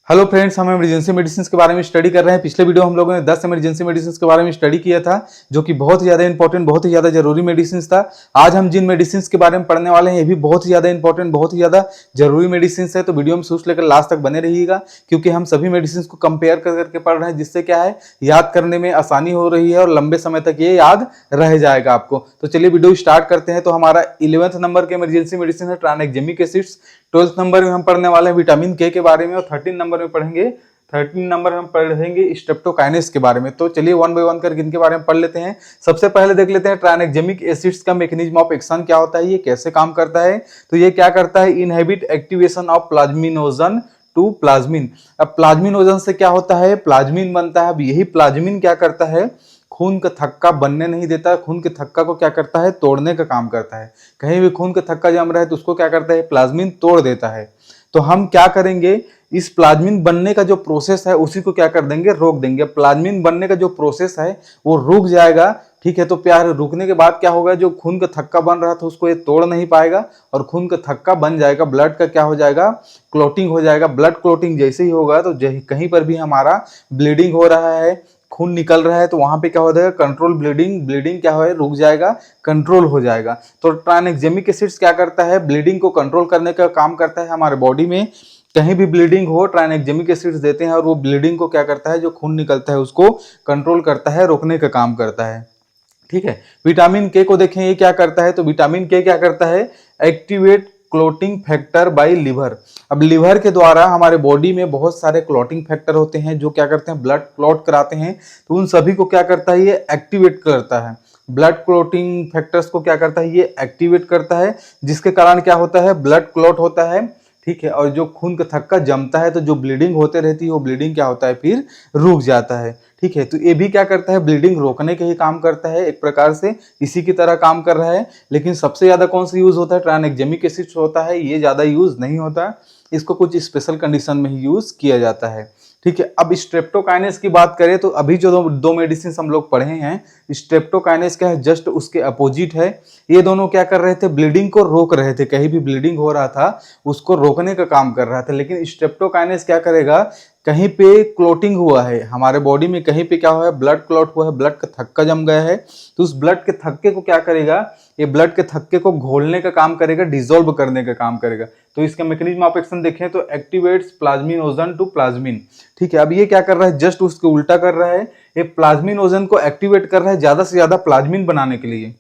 Hello friends, हम emergency medicine के बारे में स्टडी कर रहे हैं। पिछले वीडियो हम लोगों ने 10 इमरजेंसी मेडिसिन के बारे में स्टडी किया था, जो कि बहुत ही ज़्यादा इंपॉर्टेंट, बहुत ही ज़्यादा जरूरी मेडिसिन था। आज हम जिन मेडिसिन के बारे में पढ़ने वाले हैं ये भी बहुत ही ज़्यादा इंपॉर्टेंट, बहुत ही ज़्यादा जरूरी मेडिसिन है। तो वीडियो में शुरू से लेकर लास्ट तक बने रहिएगा, क्योंकि हम सभी मेडिसिन को कंपेयर करके पढ़ रहे हैं, जिससे क्या है याद करने में आसानी हो रही है और लंबे समय तक ये याद रह जाएगा आपको। तो चलिए वीडियो स्टार्ट करते हैं। तो हमारा 11th नंबर के इमरजेंसी मेडिसिन है ट्रानेक्जेमिक एसिड्स। 12th नंबर में हम पढ़ने वाले हैं विटामिन के बारे में, और 13 नंबर में पढ़ेंगे 13 नंबर हम पढ़ेंगे स्ट्रेप्टोकाइनेस के बारे में। तो चलिए वन बाय वन करके इनके बारे में पढ़ लेते हैं। सबसे पहले देख लेते हैं ट्रानेक्जेमिक एसिड्स का मैकेनिज्म ऑफ एक्शन क्या होता है, ये कैसे काम करता है। तो ये क्या करता है, inhibit activation of plasminogen to plasmin. अब प्लाज्मिनोजन से क्या होता है, प्लाज्मिन बनता है। अब यही प्लाज्मिन क्या करता है, खून का थक्का बनने नहीं देता। खून के थक्का को क्या करता है, तोड़ने का काम करता है। कहीं भी खून का थक्का जम रहा है तो उसको क्या करता है, प्लाज्मिन तोड़ देता है। तो हम क्या करेंगे, इस प्लाज्मिन बनने का जो प्रोसेस है उसी को क्या कर देंगे, रोक देंगे। प्लाज्मिन बनने का जो प्रोसेस है वो रुक जाएगा। ठीक है, तो प्यार रुकने के बाद क्या होगा, जो खून का थक्का बन रहा था उसको ये तोड़ नहीं पाएगा और खून का थक्का बन जाएगा। ब्लड का क्या हो जाएगा, क्लोटिंग हो जाएगा। ब्लड क्लोटिंग जैसे ही होगा तो कहीं पर भी हमारा ब्लीडिंग हो रहा है, खून निकल रहा है, तो वहां पे क्या हो जाएगा, कंट्रोल ब्लीडिंग क्या है, रुक जाएगा, कंट्रोल हो जाएगा। तो ट्रानेक्जेमिक एसिड्स क्या करता है, ब्लीडिंग को कंट्रोल करने का काम करता है। हमारे बॉडी में कहीं भी ब्लीडिंग हो, ट्रानेक्जेमिक एसिड्स देते हैं और वो ब्लीडिंग को क्या करता है, जो खून निकलता है उसको कंट्रोल करता है, रोकने का काम करता है। ठीक है, विटामिन के को देखें ये क्या करता है। तो विटामिन के क्या करता है, activate clotting factor by liver. अब लिवर के द्वारा हमारे बॉडी में बहुत सारे क्लॉटिंग फैक्टर होते हैं जो क्या करते हैं, ब्लड क्लॉट कराते हैं। तो उन सभी को क्या करता है, ये एक्टिवेट करता है। ब्लड क्लॉटिंग फैक्टर्स को क्या करता है, ये एक्टिवेट करता है, जिसके कारण क्या होता है, ब्लड क्लॉट होता है। ठीक है, और जो खून का थक्का जमता है तो जो ब्लीडिंग होते रहती है वो ब्लीडिंग क्या होता है, फिर रुक जाता है। ठीक है, तो ये भी क्या करता है, ब्लीडिंग रोकने के ही काम करता है, एक प्रकार से इसी की तरह काम कर रहा है। लेकिन सबसे ज्यादा कौन सा यूज होता है, ट्रानेक्जेमिक एसिड्स होता है। ये ज्यादा यूज नहीं होता, इसको कुछ स्पेशल कंडीशन में ही यूज किया जाता है। ठीक है, अब स्ट्रेप्टोकाइनेस की बात करें तो अभी जो दो मेडिसिन हम लोग पढ़े हैं, स्ट्रेप्टोकाइनेस क्या है, जस्ट उसके अपोजिट है। ये दोनों क्या कर रहे थे, ब्लीडिंग को रोक रहे थे। कहीं भी ब्लीडिंग हो रहा था उसको रोकने का काम कर रहा था। लेकिन स्ट्रेप्टोकाइनेस क्या करेगा, कहीं पे क्लोटिंग हुआ है हमारे बॉडी में, कहीं पे क्या हुआ है, ब्लड क्लॉट हुआ है, ब्लड का थक्का जम गया है, तो उस ब्लड के थक्के को क्या करेगा, ये ब्लड के थक्के को घोलने का काम करेगा, डिसॉल्व करने का काम करेगा। तो इसका मैकेनिज्म ऑफ एक्शन देखें तो एक्टिवेट्स प्लाज्मिनोजन टू प्लाज्मिन। ठीक है, अब ये क्या कर रहा है, जस्ट उसके उल्टा कर रहा है। ये प्लाज्मिनोजन को एक्टिवेट कर रहा है ज्यादा से ज्यादा प्लाज्मिन बनाने के लिए।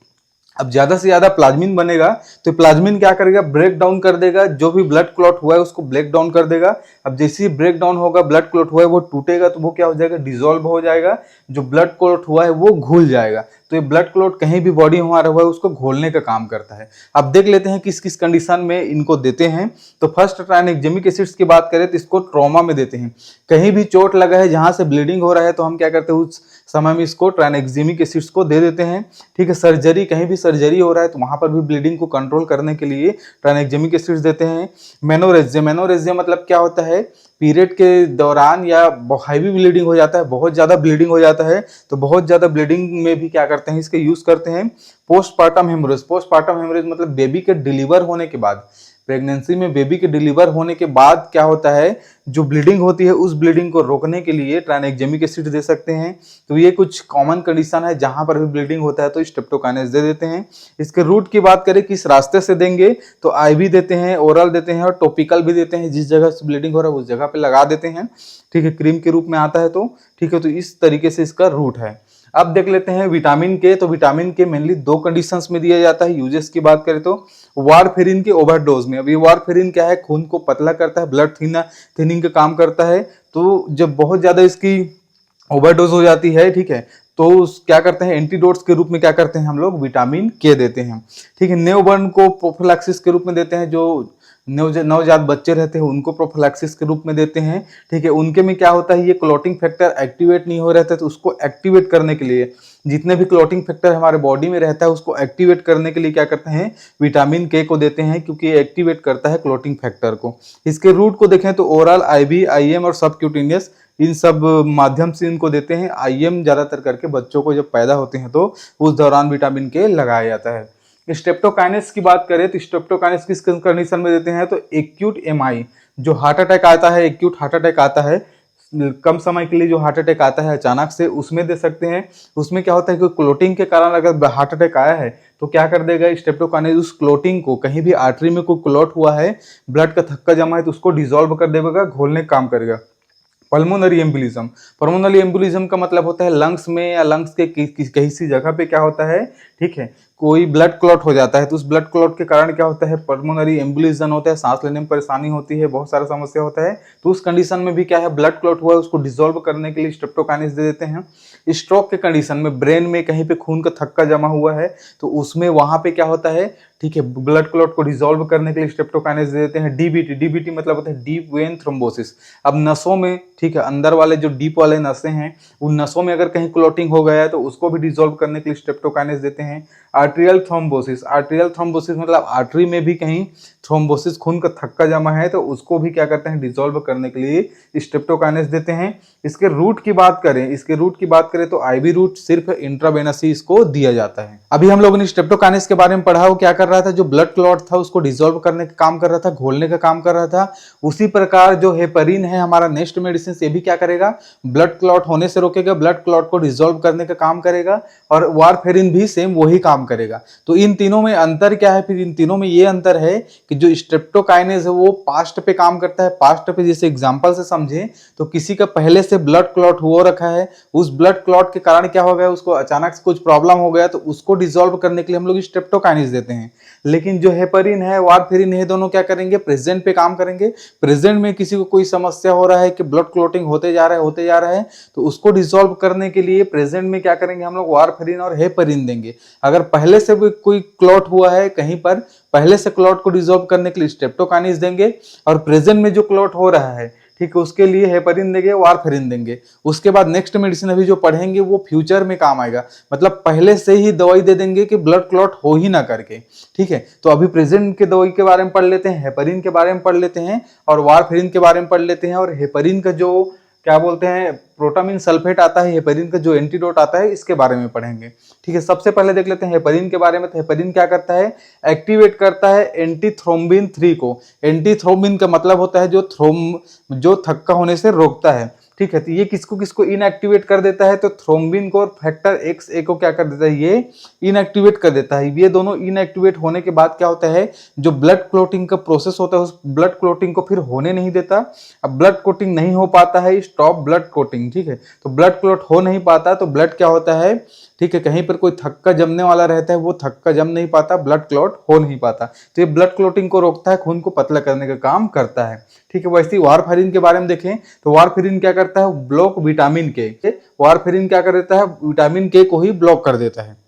अब ज्यादा से ज्यादा प्लाज्मिन बनेगा तो प्लाज्मिन क्या करेगा, ब्रेक डाउन कर देगा। जो भी ब्लड क्लॉट हुआ है उसको ब्रेक डाउन कर देगा। अब जैसे ही ब्रेक डाउन होगा, ब्लड क्लॉट हुआ है वो टूटेगा, तो वो क्या हो जाएगा, डिसॉल्व हो जाएगा। जो ब्लड क्लॉट हुआ है वो घुल जाएगा। तो ये ब्लड क्लॉट कहीं भी बॉडी में हमारा हुआ है उसको घोलने का काम करता है। अब देख लेते हैं किस किस कंडीशन में इनको देते हैं। तो फर्स्ट ट्रानेक्जेमिक एसिड्स की बात करें तो इसको ट्रॉमा में देते हैं। कहीं भी चोट लगा है, जहां से ब्लीडिंग हो रहा है, तो हम क्या करते हैं, उस समय में इसको ट्रानेक्जेमिक एसिड्स को दे देते हैं। ठीक है, सर्जरी, कहीं भी सर्जरी हो रहा है तो वहां पर भी ब्लीडिंग को कंट्रोल करने के लिए ट्रानेक्जेमिक एसिड्स देते हैं। मेनोरेजिया मतलब क्या होता है, पीरियड के दौरान या हैवी ब्लीडिंग हो जाता है, बहुत ज्यादा ब्लीडिंग हो जाता है, तो बहुत ज्यादा ब्लीडिंग में भी क्या करते हैं, इसके यूज करते हैं। पोस्टपार्टम हेमोरेज मतलब बेबी के डिलीवर होने के बाद, प्रेगनेंसी में बेबी के डिलीवर होने के बाद क्या होता है, जो ब्लीडिंग होती है उस ब्लीडिंग को रोकने के लिए ट्रानेक्जेमिक एसिड दे सकते हैं। तो ये कुछ कॉमन कंडीशन है जहां पर भी ब्लीडिंग होता है तो स्ट्रेप्टोकाइनेस दे देते हैं। इसके रूट की बात करें किस रास्ते से देंगे, तो आईवी देते हैं, ओरल देते हैं और टॉपिकल भी देते हैं। जिस जगह से ब्लीडिंग हो रहा है उस जगह पे लगा देते हैं। ठीक है, क्रीम के रूप में आता है तो ठीक है, तो इस तरीके से इसका रूट है। अब देख लेते हैं विटामिन के। तो विटामिन के मेनली दो कंडीशंस में दिया जाता है। यूजेस की बात करें तो वारफेरिन के ओवरडोज में। अब ये वारफेरिन क्या है, खून को पतला करता है, ब्लड थिनिंग का काम करता है। तो जब बहुत ज्यादा इसकी ओवरडोज हो जाती है, ठीक है, तो क्या करते हैं, एंटीडोट्स के रूप में क्या करते हैं, हम लोग विटामिन के देते हैं। ठीक है, न्यूबॉर्न को प्रोफिलैक्सिस के रूप में देते हैं। जो नवजात बच्चे रहते हैं उनको प्रोफिलैक्सिस के रूप में देते हैं। ठीक है, उनके में क्या होता है, ये क्लॉटिंग फैक्टर एक्टिवेट नहीं हो रहता, तो उसको एक्टिवेट करने के लिए, जितने भी क्लॉटिंग फैक्टर हमारे बॉडी में रहता है उसको एक्टिवेट करने के लिए क्या करते हैं, विटामिन के को देते हैं, क्योंकि ये एक्टिवेट करता है क्लॉटिंग फैक्टर को। इसके रूट को देखें तो ओरल, आईवी, आईएम और सबक्यूटेनियस, इन सब माध्यम से इनको देते हैं। आईएम ज्यादातर करके बच्चों को जब पैदा होते हैं तो उस दौरान विटामिन के लगाया जाता है। स्ट्रेप्टोकाइनेस की बात करें तो स्ट्रेप्टोकाइनेस किस कंडीशन में देते हैं, तो एक्यूट एमआई, जो हार्ट अटैक आता है, एक्यूट हार्ट अटैक आता है, कम समय के लिए जो हार्ट अटैक आता है अचानक से, उसमें दे सकते हैं। उसमें क्या होता है कि क्लोटिंग के कारण अगर हार्ट अटैक आया है तो क्या कर देगा स्ट्रेप्टोकाइनेस, उस क्लोटिंग को, कहीं भी आर्टरी में कोई क्लॉट हुआ है, ब्लड का थक्का जमा है तो उसको डिसॉल्व कर देगा, घोलने का काम करेगा। पल्मोनरी एम्बोलिज्म, पल्मोनरी एम्बोलिज्म का मतलब होता है लंग्स में या लंग्स के किसी जगह पे क्या होता है, ठीक है, कोई ब्लड क्लॉट हो जाता है तो उस ब्लड क्लॉट के कारण क्या होता है, पल्मोनरी एम्बोलिज्म होता है, सांस लेने में परेशानी होती है, बहुत सारा समस्या होता है। तो उस कंडीशन में भी क्या है, ब्लड क्लॉट हुआ है उसको डिसॉल्व करने के लिए स्ट्रेप्टोकाइनेस दे देते हैं। स्ट्रोक के कंडीशन में ब्रेन में कहीं पे खून का थक्का जमा हुआ है तो उसमें वहां पे क्या होता है, ठीक है, ब्लड क्लॉट को डिसॉल्व करने के लिए स्ट्रेप्टोकाइनेस दे देते हैं। डीबीटी, डीबीटी मतलब होता है डीप वेन थ्रोम्बोसिस। अब नसों में, ठीक है, अंदर वाले जो डीप वाले नसें हैं उन नसों में अगर कहीं क्लॉटिंग हो गया है तो उसको भी डिसॉल्व करने के लिए स्ट्रेप्टोकाइनेस देते हैं। आर्टेरियल थ्रोम्बोसिस, आर्टेरियल थ्रोम्बोसिस मतलब आर्टरी में भी कहीं थ्रोम्बोसिस, खून का थक्का जमा है तो उसको भी क्या करते हैं, डिसॉल्व करने के लिए स्ट्रेप्टोकाइनेस देते हैं। इसके रूट की बात करें, इसके रूट की बात करें तो आईवी रूट सिर्फ इंट्रावेनस ही इसको दिया जाता है। अभी हम लोगों ने स्ट्रेप्टोकाइनेस के बारे में पढ़ा, वो क्या कर रहा था, जो ब्लड क्लॉट था उसको डिसॉल्व करने का काम कर रहा था, घोलने का काम कर रहा था। उसी प्रकार जो हेपरिन है हमारा नेक्स्ट मेडिसिन, ये भी क्या करेगा, ब्लड क्लॉट होने से रोकेगा, ब्लड क्लॉट को डिसॉल्व करने का काम करेगा। और वारफेरिन भी सेम वही काम करेगा। तो इन तीनों में अंतर क्या है, फिर इन तीनों में ये अंतर है कि जो स्ट्रेप्टोकाइनेस है वो पास्ट पे काम करता है। पास्ट पे जैसे एग्जांपल से समझें तो किसी का पहले से ब्लड क्लॉट हो रखा है, उस ब्लड क्लॉट के कारण क्या हो गया, उसको अचानक से कुछ प्रॉब्लम हो गया तो उसको डिसॉल्व करने के लिए हम लोग स्ट्रेप्टोकाइनेस देते हैं। लेकिन जो हेपरिन है, वारफेरिन है, दोनों क्या करेंगे, प्रेजेंट पे काम करेंगे। प्रेजेंट में किसी को कोई समस्या हो रहा है कि ब्लड क्लॉटिंग होते जा रहा है तो उसको डिसॉल्व करने के लिए प्रेजेंट में क्या करेंगे, हम लोग वारफेरिन और हेपरिन देंगे। अगर पहले से भी कोई क्लॉट हुआ है कहीं पर, पहले से क्लॉट को डिसॉल्व करने के लिए स्ट्रेप्टोकाइनेस देंगे, और प्रेजेंट में जो क्लॉट हो रहा है, ठीक है, उसके लिए हेपरिन देंगे, वारफेरिन देंगे। उसके बाद नेक्स्ट मेडिसिन अभी जो पढ़ेंगे वो फ्यूचर में काम आएगा, मतलब पहले से ही दवाई दे देंगे कि ब्लड क्लॉट हो ही ना करके, ठीक है। तो अभी प्रेजेंट के दवाई के बारे में पढ़ लेते हैं, हेपरिन के बारे में पढ़ लेते हैं और वारफेरिन के बारे में पढ़ लेते हैं। और हेपरिन का जो क्या बोलते हैं, प्रोटामिन सल्फेट आता है, हेपरिन का जो एंटीडोट आता है, इसके बारे में पढ़ेंगे, ठीक है। सबसे पहले देख लेते हैं हेपरिन के बारे में। तो हेपरिन क्या करता है, एक्टिवेट करता है एंटीथ्रोम्बिन 3 को। एंटीथ्रोम्बिन का मतलब होता है जो थक्का होने से रोकता है, ठीक है। तो ये किसको किसको इनएक्टिवेट कर देता है, तो थ्रोम्बिन को और फैक्टर XA को क्या कर देता है, ये इनएक्टिवेट कर देता है। ये दोनों इनएक्टिवेट होने के बाद क्या होता है, जो ब्लड क्लॉटिंग का प्रोसेस होता है उस ब्लड क्लॉटिंग को फिर होने नहीं देता। अब ब्लड क्लॉटिंग नहीं हो पाता है, स्टॉप ब्लड क्लॉटिंग, ठीक है। तो ब्लड क्लॉट हो नहीं पाता तो ब्लड क्या होता है, ठीक है, कहीं पर कोई थक्का जमने वाला रहता है वो थक्का जम नहीं पाता, ब्लड क्लॉट हो नहीं पाता। तो ये ब्लड क्लॉटिंग को रोकता है, खून को पतला करने का काम करता है, ठीक है। वैसे ही वारफेरिन के बारे में देखें तो वारफेरिन क्या करता है, ब्लॉक विटामिन के। वारफेरिन क्या कर देता है, विटामिन के को ही ब्लॉक कर देता है।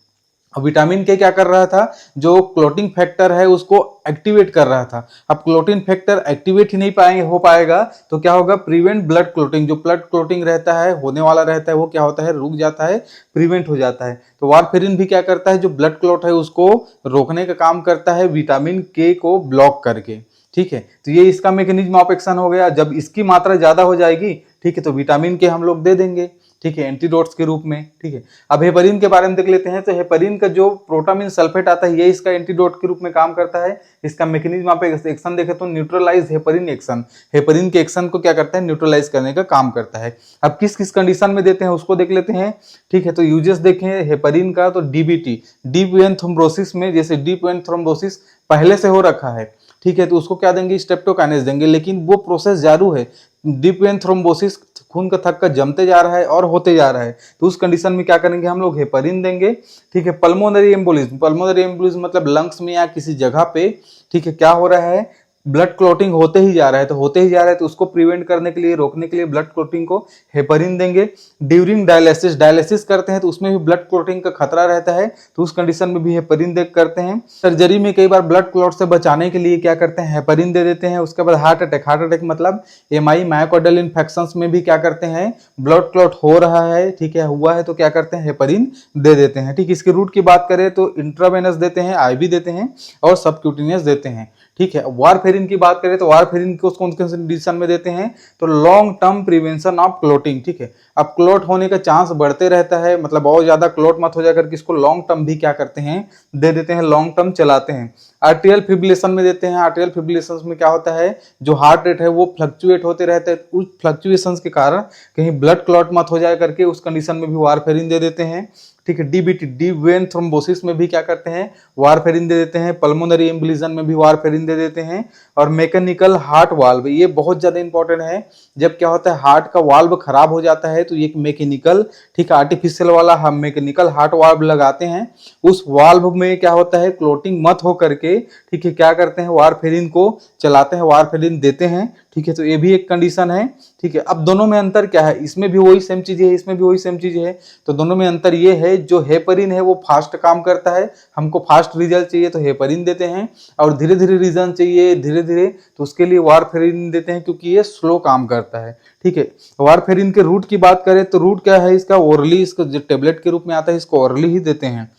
अब विटामिन के क्या कर रहा था, जो क्लोटिंग फैक्टर है उसको एक्टिवेट कर रहा था। अब क्लोटिंग फैक्टर एक्टिवेट ही नहीं हो पाएगा तो क्या होगा, प्रिवेंट ब्लड क्लोटिंग, जो ब्लड क्लोटिंग रहता है, होने वाला रहता है, वो क्या होता है, रुक जाता है, प्रिवेंट हो जाता है। तो वारफेरिन भी क्या करता है, जो ब्लड क्लॉट है उसको रोकने का काम करता है, विटामिन के को ब्लॉक करके, ठीक है। तो ये इसका मैकेनिज्म ऑफ एक्शन हो गया। जब इसकी मात्रा ज्यादा हो जाएगी, ठीक है, तो विटामिन के हम लोग दे देंगे, ठीक है, एंटीडोट्स के रूप में, ठीक है। अब हेपरिन के बारे में देख लेते हैं। तो हेपरिन का जो प्रोटामिन सल्फेट आता है ये इसका एंटीडोट के रूप में काम करता है। इसका मैकेनिज्म आप एक्शन देखें तो न्यूट्रलाइज हेपरिन एक्शन, हेपरिन के एक्शन को क्या करता है, न्यूट्रलाइज करने का काम करता है। अब किस किस कंडीशन में देते हैं उसको देख लेते हैं, ठीक है। तो यूजेस देखें हेपरिन का, तो डीबीटी, डीप वेन थ्रोम्बोसिस में, जैसे डीप वेन थ्रोम्बोसिस पहले से हो रखा है, ठीक है, तो उसको क्या देंगे, स्ट्रेप्टोकाइनेस देंगे। लेकिन वो प्रोसेस जारू है, डीप वेन थ्रोम्बोसिस, खून का थक्का जमते जा रहा है और होते जा रहा है, तो उस कंडीशन में क्या करेंगे, हम लोग हेपरिन देंगे, ठीक है। पल्मोनरी एम्बोलिज्म, पल्मोनरी एम्बोलिज्म मतलब लंग्स में या किसी जगह पे, ठीक है, क्या हो रहा है, ब्लड क्लॉटिंग होते ही जा रहा है, तो होते ही जा रहा है तो उसको प्रिवेंट करने के लिए, रोकने के लिए ब्लड क्लॉटिंग को हेपरिन देंगे। ड्यूरिंग डायलिसिस, डायलिसिस करते हैं तो उसमें भी ब्लड क्लॉटिंग का खतरा रहता है, तो उस कंडीशन में भी हेपरिन दे करते हैं। सर्जरी में कई बार ब्लड क्लॉट से बचाने के लिए क्या करते हैं, हेपरिन दे देते हैं। उसके बाद हार्ट अटैक, हार्ट अटैक मतलब एमआई, मायोकार्डियल इन्फेक्शंस में भी क्या करते हैं, ब्लड क्लॉट हो रहा है, ठीक है, हुआ है, तो क्या करते हैं, हेपरिन दे देते हैं, ठीक। इसके रूट की बात करें तो इंट्रावेनस देते हैं, आईवी देते हैं और सबक्यूटेनियस देते हैं, ठीक है। वारफेरिन की बात करें तो वारफेरिन को कौन से कंडीशन में देते हैं, तो long term prevention of clotting, ठीक है। अब क्लोट होने का चांस बढ़ते रहता है, मतलब बहुत ज्यादा क्लोट मत हो जाकर किसको लॉन्ग टर्म भी क्या करते हैं, दे देते हैं, लॉन्ग टर्म चलाते हैं। आर्टियल फिब्रिलेशन में देते हैं। आर्टियल फिब्रिलेशन में क्या होता है, जो हार्ट रेट है वो फ्लक्चुएट होते रहते हैं, उस फ्लक्चुएशंस के कारण कहीं ब्लड क्लॉट मत हो जाए करके उस कंडीशन में भी वारफेरिन दे देते हैं। ठीक है, डीबीटी डीप वेन थ्रोम्बोसिस में भी क्या करते हैं, वारफेरिन दे देते हैं। पल्मोनरी एम्बोलिज्म में भी वारफेरिन दे देते हैं। और मैकेनिकल हार्ट वाल्व, ये बहुत ज्यादा इंपॉर्टेंट है। जब क्या होता है, हार्ट का वाल्व खराब हो जाता है तो एक मैकेनिकल, ठीक है, आर्टिफिशियल वाला हम मैकेनिकल हार्ट वाल्व लगाते हैं। उस वाल्व में क्या होता है, क्लोटिंग मत हो करके, ठीक है, क्या करते हैं, वारफेरिन को चलाते हैं, वारफेरिन देते हैं। ठीक है, तो ये भी एक कंडीशन है। ठीक है, अब दोनों में अंतर क्या है, इसमें भी वही सेम चीज है, इसमें भी वही सेम चीज है। तो दोनों में अंतर ये है, जो हेपरिन है वो फास्ट काम करता है, हमको फास्ट रिजल्ट चाहिए तो हेपरिन देते हैं, और धीरे धीरे रिजल्ट चाहिए धीरे धीरे तो उसके लिए वारफेरिन देते हैं, क्योंकि ये स्लो काम करता है। ठीक है, वारफेरिन के रूट की बात करें तो रूट क्या है इसका, ओरली, इसको जो टेबलेट के रूप में आता है इसको ओरली ही देते हैं।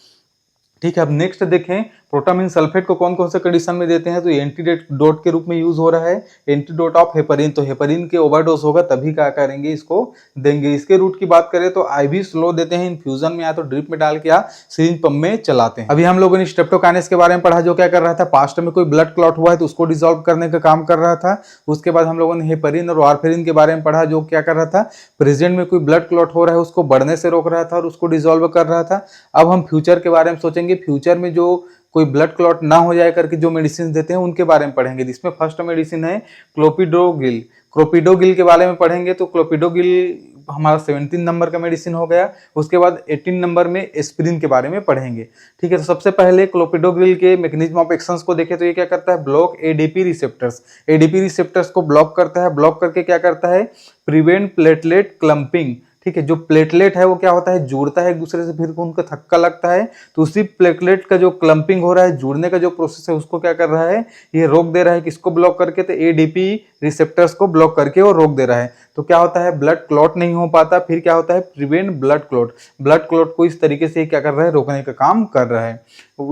ठीक है, अब नेक्स्ट देखें प्रोटामिन सल्फेट को कौन कौन से कंडीशन में देते हैं, तो एंटीडोट के रूप में यूज हो रहा है, एंटीडोट ऑफ हेपरिन। तो हेपरिन के ओवरडोज होगा तभी क्या करेंगे, इसको देंगे। इसके रूट की बात करें तो आईवी स्लो देते हैं, इन्फ्यूजन में या तो ड्रिप में डाल के या सिरिंज पंप में चलाते हैं। अभी हम लोगों ने स्ट्रेप्टोकाइनेस के बारे में पढ़ा, जो क्या कर रहा था, पास्ट में कोई ब्लड क्लॉट हुआ है तो उसको डिसॉल्व करने का काम कर रहा था। उसके बाद हम लोगों ने हेपरिन और वारफेरिन के बारे में पढ़ा, जो क्या कर रहा था, प्रेजेंट में कोई ब्लड क्लॉट हो रहा है उसको बढ़ने से रोक रहा था और उसको डिसॉल्व कर रहा था। अब हम फ्यूचर के बारे में सोचेंगे, फ्यूचर में जो कोई ब्लड क्लॉट ना हो जाए करके जो मेडिसिन देते हैं उनके बारे में पढ़ेंगे, जिसमें फर्स्ट मेडिसिन है क्लोपिडोगिल। क्लोपिडोगिल के बारे में पढ़ेंगे, तो क्लोपिडोगिल हमारा 17 नंबर का मेडिसिन हो गया। उसके बाद 18 नंबर में एस्पिरिन के बारे में पढ़ेंगे। ठीक है, तो सबसे पहले क्लोपिडोगिल के मैकेनिज्म ऑफ एक्शंस को देखें तो ये क्या करता है, block ADP receptors. ADP receptors को ब्लॉक करता है, ब्लॉक करके क्या करता है, प्रिवेंट प्लेटलेट क्लम्पिंग। ठीक है, जो प्लेटलेट है वो क्या होता है, जुड़ता है एक दूसरे से, फिर उनका थक्का लगता है, तो उसी प्लेटलेट का जो क्लम्पिंग हो रहा है, जुड़ने का जो प्रोसेस है उसको क्या कर रहा है, ये रोक दे रहा है। किसको ब्लॉक करके, तो एडीपी रिसेप्टर्स को ब्लॉक करके वो रोक दे रहा है। तो क्या होता है, ब्लड क्लॉट नहीं हो पाता। फिर क्या होता है, prevent blood clot. Blood clot को इस तरीके से क्या कर रहा है, रोकने का काम कर रहा है।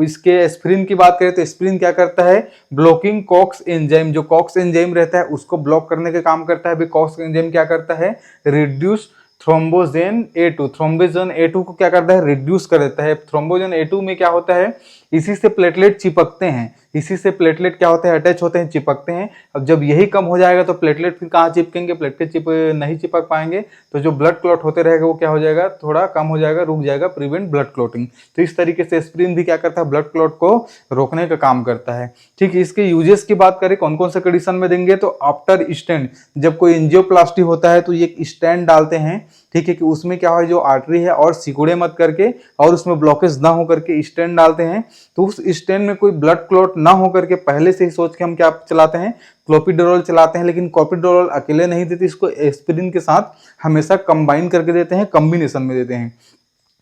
इसके एस्पिरिन की बात करें तो एस्पिरिन क्या करता है, ब्लॉकिंग कॉक्स एंजाइम, जो कॉक्स एंजाइम रहता है उसको ब्लॉक करने का काम करता है। कॉक्स एंजाइम क्या करता है, रिड्यूस थ्रोम्बोजेन A2। थ्रोम्बोजेन A2 को क्या करता है, रिड्यूस कर देता है। थ्रोम्बोजेन A2 में क्या होता है, इसी से प्लेटलेट चिपकते हैं, इसी से प्लेटलेट क्या होते हैं, अटैच होते हैं, चिपकते हैं। अब जब यही कम हो जाएगा तो प्लेटलेट फिर कहाँ चिपकेंगे, प्लेटलेट नहीं चिपक पाएंगे, तो जो ब्लड क्लॉट होते रहेगा वो क्या हो जाएगा, थोड़ा कम हो जाएगा, रुक जाएगा, प्रिवेंट ब्लड क्लॉटिंग। तो इस तरीके से एस्पिरिन भी क्या करता है, ब्लड क्लॉट को रोकने का काम करता है। ठीक है, इसके यूजेस की बात करें कौन कौन से कंडीशन में देंगे, तो आफ्टर स्टेंट, जब कोई एंजियोप्लास्टी होता है तो ये स्टेंट डालते हैं। ठीक है, कि उसमें क्या है, जो आर्टरी है और सिकुड़े मत करके और उसमें ब्लॉकेज ना हो करके स्टेंट डालते हैं। तो उस स्टेंट में कोई ब्लड क्लॉट ना हो करके पहले से ही सोच के हम क्या चलाते हैं, क्लोपिडोल चलाते हैं। लेकिन क्लोपिडोल अकेले नहीं देते, इसको एस्पिरिन के साथ हमेशा कंबाइन करके देते हैं, कॉम्बिनेशन में देते हैं।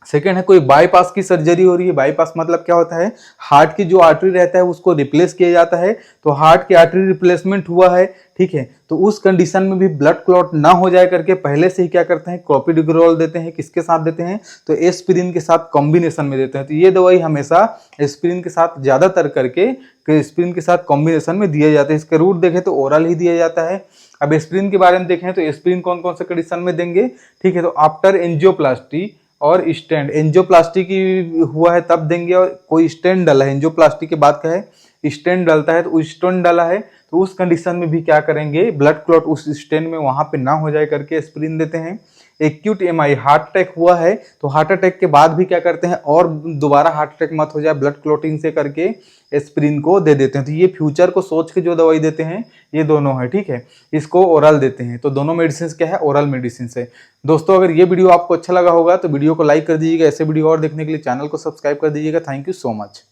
सेकेंड है, कोई बाईपास की सर्जरी हो रही है। बाईपास मतलब क्या होता है, हार्ट की जो आर्टरी रहता है उसको रिप्लेस किया जाता है। तो हार्ट की आर्टरी रिप्लेसमेंट हुआ है, ठीक है, तो उस कंडीशन में भी ब्लड क्लॉट ना हो जाए करके पहले से ही क्या करते हैं, क्लोपिडोग्रेल देते हैं। किसके साथ देते हैं, तो एस्पिरिन के साथ कॉम्बिनेशन में देते हैं। तो ये दवाई हमेशा एस्पिरिन के साथ ज्यादातर करके एस्पिरिन के साथ कॉम्बिनेशन में दिया जाता है। इसके रूट देखें तो ओरल ही दिया जाता है। अब एस्पिरिन के बारे में देखें तो एस्पिरिन कौन कौन से कंडीशन में देंगे। ठीक है, तो आफ्टर एंजियोप्लास्टी और स्टेंट, एंजियोप्लास्टी की हुआ है तब देंगे, और कोई स्टेंट डाला है, एंजियोप्लास्टी के बाद क्या है, स्टेंट डालता है, तो स्टेंट डाला है तो उस कंडीशन में भी क्या करेंगे, ब्लड क्लॉट उस स्टेंट में वहां पे ना हो जाए करके एस्पिरिन देते हैं। एक्यूट एमआई, हार्ट अटैक हुआ है तो हार्ट अटैक के बाद भी क्या करते हैं, और दोबारा हार्ट अटैक मत हो जाए ब्लड क्लॉटिंग से करके एस्पिरिन को दे देते हैं। तो ये फ्यूचर को सोच के जो दवाई देते हैं ये दोनों है। ठीक है, इसको ओरल देते हैं। तो दोनों मेडिसिन क्या है, ओरल मेडिसिन है। दोस्तों अगर ये वीडियो आपको अच्छा लगा होगा तो वीडियो को लाइक कर दीजिएगा। ऐसे वीडियो और देखने के लिए चैनल को सब्सक्राइब कर दीजिएगा। Thank you so much.